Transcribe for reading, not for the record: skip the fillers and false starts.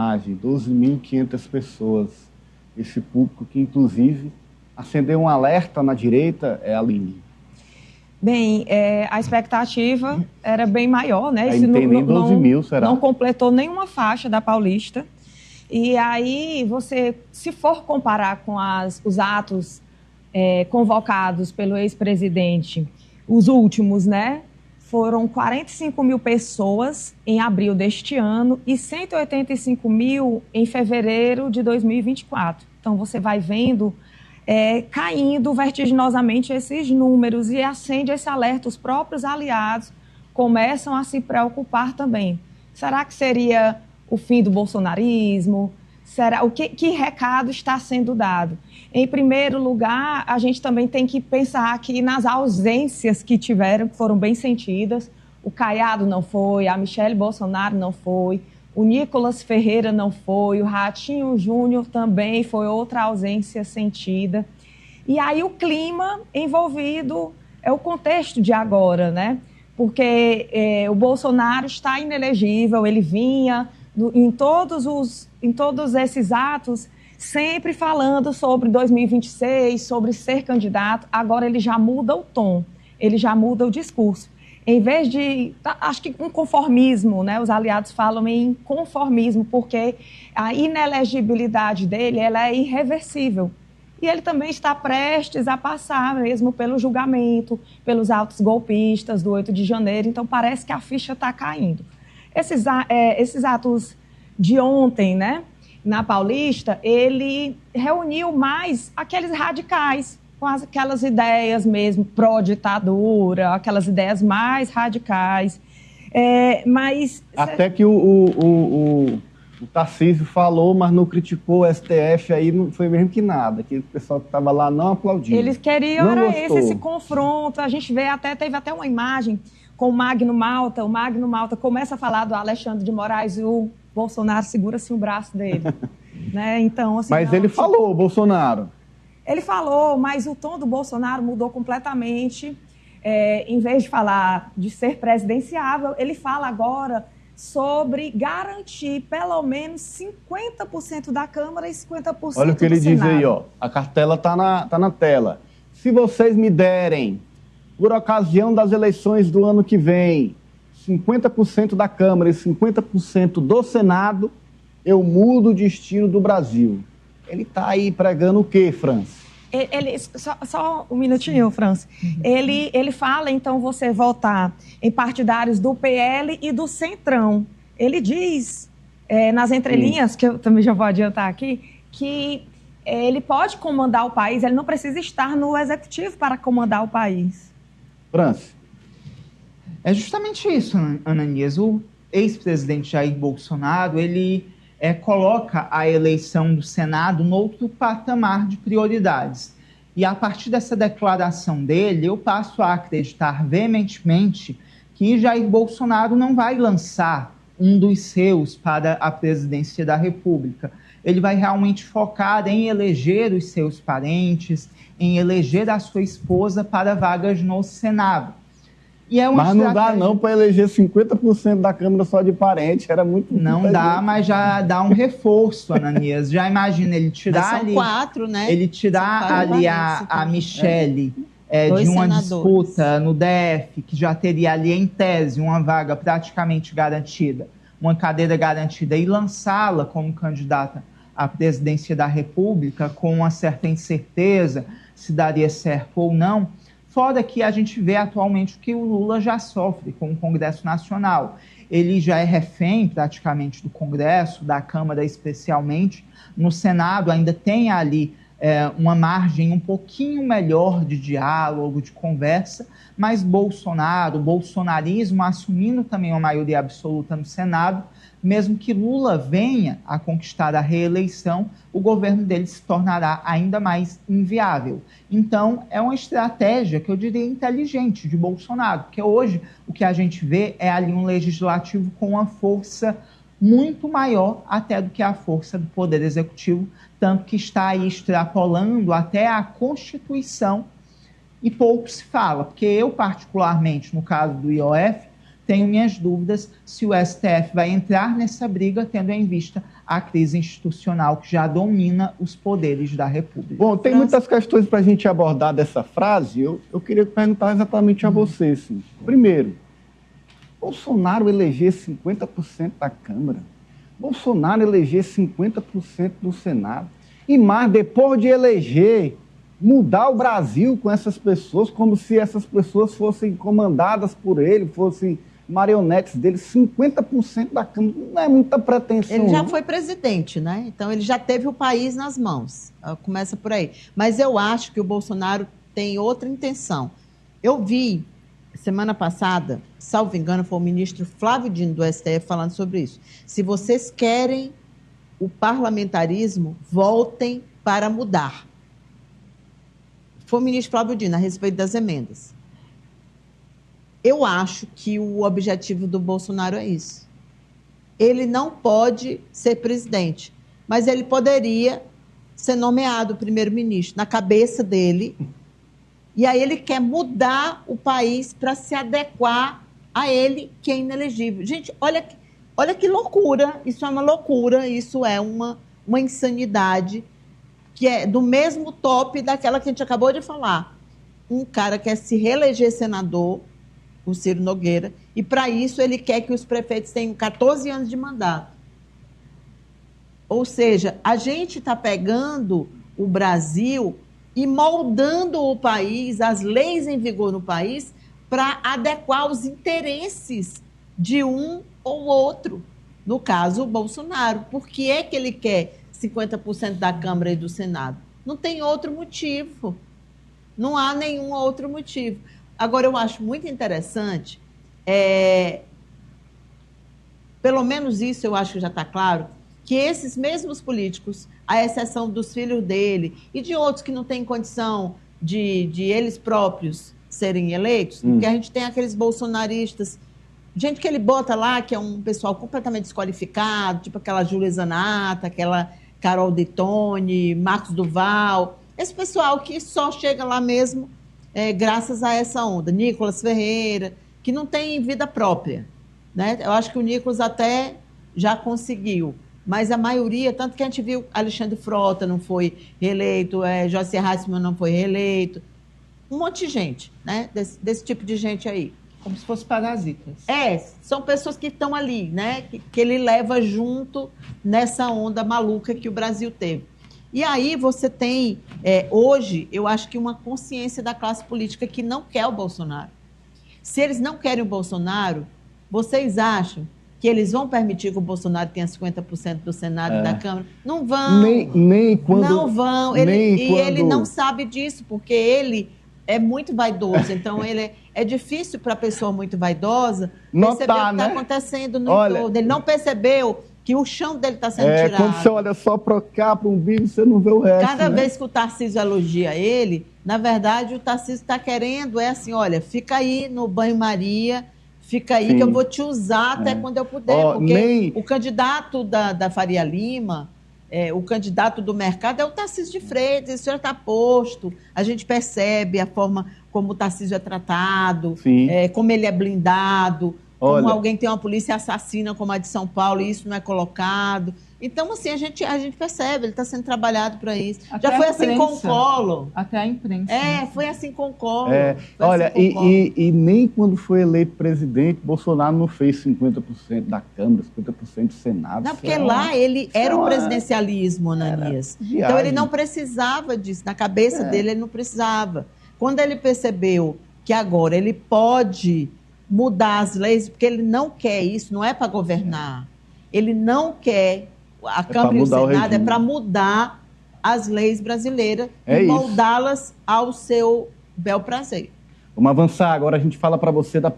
imagem, 12.500 pessoas, esse público que, inclusive, acendeu um alerta na direita, Aline? Bem, a expectativa era bem maior, né? Aí não tem nem 12 mil, será? Não completou nenhuma faixa da Paulista. E aí, se for comparar com os atos convocados pelo ex-presidente, os últimos, né? Foram 45 mil pessoas em abril deste ano e 185 mil em fevereiro de 2024. Então, você vai vendo caindo vertiginosamente esses números e acende esse alerta. Os próprios aliados começam a se preocupar também. Será que seria o fim do bolsonarismo? Que recado está sendo dado? Em primeiro lugar, a gente também tem que pensar aqui nas ausências que tiveram, que foram bem sentidas. O Caiado não foi, a Michele Bolsonaro não foi, o Nicolas Ferreira não foi, o Ratinho Júnior também foi outra ausência sentida. E aí o clima envolvido é o contexto de agora, né? Porque o Bolsonaro está inelegível, ele vinha em todos esses atos sempre falando sobre 2026, sobre ser candidato. Agora ele já muda o tom, ele já muda o discurso. Em vez de, acho que um conformismo, né? Os aliados falam em conformismo, porque a inelegibilidade dele ela é irreversível. E ele também está prestes a passar mesmo pelo julgamento, pelos atos golpistas do 8 de janeiro. Então, parece que a ficha está caindo. Esses atos de ontem, né, na Paulista, ele reuniu mais aqueles radicais, com aquelas ideias mesmo pró-ditadura, aquelas ideias mais radicais. Mas até que o Tarcísio falou, mas não criticou o STF, aí não foi mesmo que nada, que o pessoal que estava lá não aplaudiu. Eles queriam esse confronto. A gente teve até uma imagem com o Magno Malta. O Magno Malta começa a falar do Alexandre de Moraes e o Bolsonaro segura-se o braço dele. Né? Então, assim, mas ele falou, Bolsonaro. Ele falou, mas o tom do Bolsonaro mudou completamente. Em vez de falar de ser presidenciável, ele fala agora sobre garantir pelo menos 50% da Câmara e 50% do Senado. Olha o que ele diz aí, ó. A cartela tá na tela. Se vocês me derem, por ocasião das eleições do ano que vem, 50% da Câmara e 50% do Senado, eu mudo o destino do Brasil. Ele está aí pregando o quê, França? Só um minutinho, França. Ele fala, então, você votar em partidários do PL e do Centrão. Ele diz, nas entrelinhas, que eu também já vou adiantar aqui, que ele pode comandar o país, ele não precisa estar no executivo para comandar o país. França. É justamente isso, Ananias. O ex-presidente Jair Bolsonaro, ele coloca a eleição do Senado no outro patamar de prioridades. E a partir dessa declaração dele, eu passo a acreditar veementemente que Jair Bolsonaro não vai lançar um dos seus para a presidência da República. Ele vai realmente focar em eleger os seus parentes, em eleger a sua esposa para vagas no Senado. Mas não dá não para eleger 50% da Câmara só de parente, era muito... Não dá, gente. Mas já dá um reforço, Ananias. Já imagina ele tirar ali... São 4, né? Ele tirar ali a Michele de uma disputa no DF, que já teria ali em tese uma vaga praticamente garantida, uma cadeira garantida, e lançá-la como candidata à presidência da República com uma certa incerteza se daria certo ou não. Fora que a gente vê atualmente o que o Lula já sofre com o Congresso Nacional. Ele já é refém praticamente do Congresso, da Câmara especialmente. No Senado ainda tem ali uma margem um pouquinho melhor de diálogo, de conversa, mas Bolsonaro, o bolsonarismo assumindo também uma maioria absoluta no Senado, mesmo que Lula venha a conquistar a reeleição, o governo dele se tornará ainda mais inviável. Então, é uma estratégia que eu diria inteligente de Bolsonaro, porque hoje o que a gente vê é ali um legislativo com uma força muito maior até do que a força do Poder Executivo, tanto que está aí extrapolando até a Constituição e pouco se fala, porque eu particularmente, no caso do IOF, tenho minhas dúvidas se o STF vai entrar nessa briga, tendo em vista a crise institucional que já domina os poderes da República. Bom, tem muitas questões para a gente abordar dessa frase. Eu queria perguntar exatamente a você. Sim. Primeiro, Bolsonaro eleger 50% da Câmara, Bolsonaro eleger 50% do Senado, e mais, depois de eleger, mudar o Brasil com essas pessoas, como se essas pessoas fossem comandadas por ele, fossem marionetes dele. 50% da Câmara não é muita pretensão. Ele já foi presidente, né? Então ele já teve o país nas mãos. Começa por aí. Mas eu acho que o Bolsonaro tem outra intenção. Eu vi, semana passada, salvo engano, foi o ministro Flávio Dino do STF falando sobre isso. Se vocês querem o parlamentarismo, voltem para mudar. Foi o ministro Flávio Dino a respeito das emendas. Eu acho que o objetivo do Bolsonaro é isso. Ele não pode ser presidente, mas ele poderia ser nomeado primeiro-ministro na cabeça dele. E aí ele quer mudar o país para se adequar a ele, que é inelegível. Gente, olha que loucura. Isso é uma loucura, isso é uma insanidade, que é do mesmo top daquela que a gente acabou de falar. Um cara quer se reeleger senador, o Ciro Nogueira, e para isso ele quer que os prefeitos tenham 14 anos de mandato. Ou seja, a gente está pegando o Brasil e moldando o país, as leis em vigor no país, para adequar os interesses de um ou outro. No caso, o Bolsonaro. Por que é que ele quer 50% da Câmara e do Senado? Não tem outro motivo. Não há nenhum outro motivo. Agora, eu acho muito interessante, pelo menos isso eu acho que já está claro, que esses mesmos políticos, à exceção dos filhos dele e de outros que não têm condição de eles próprios serem eleitos, porque a gente tem aqueles bolsonaristas, gente que ele bota lá, que é um pessoal completamente desqualificado, tipo aquela Júlia Zanata, aquela Carol Detone, Marcos Duval, esse pessoal que só chega lá mesmo graças a essa onda. Nicolas Ferreira, que não tem vida própria, né? Eu acho que o Nicolas até já conseguiu, mas a maioria, tanto que a gente viu Alexandre Frota não foi reeleito, Joyce Hasselmann não foi reeleito, um monte de gente, né? Desse tipo de gente aí. Como se fossem parasitas. São pessoas que estão ali, né? Que ele leva junto nessa onda maluca que o Brasil teve. E aí você tem, hoje, eu acho que uma consciência da classe política que não quer o Bolsonaro. Se eles não querem o Bolsonaro, vocês acham que eles vão permitir que o Bolsonaro tenha 50% do Senado e da Câmara? Não vão. Nem quando... Não vão. Ele não sabe disso, porque ele é muito vaidoso. Então, é difícil para a pessoa muito vaidosa perceber o que está acontecendo no entorno. Ele não percebeu que o chão dele está sendo tirado. Quando você olha só para cá, para um umbigo, você não vê o resto. Cada vez que o Tarcísio elogia ele, na verdade, o Tarcísio está querendo, assim, olha, fica aí no banho-maria, fica aí que eu vou te usar até quando eu puder. Porque o candidato da Faria Lima, o candidato do mercado é o Tarcísio de Freitas, isso já está posto, a gente percebe a forma como o Tarcísio é tratado, como ele é blindado, como alguém tem uma polícia assassina como a de São Paulo e isso não é colocado. Então, assim, a gente percebe, ele está sendo trabalhado para isso. Até já foi assim com o Collor. Até a imprensa. Foi assim com o Collor. Olha, e nem quando foi eleito presidente, Bolsonaro não fez 50% da Câmara, 50% do Senado. Não, porque lá ele era o presidencialismo, Ananias. Então, ele não precisava disso. Na cabeça dele, ele não precisava. Quando ele percebeu que agora ele pode mudar as leis, porque ele não quer isso, não é para governar. Ele não quer a Câmara e o Senado, é para mudar as leis brasileiras e moldá-las ao seu bel prazer. Vamos avançar. Agora a gente fala para você da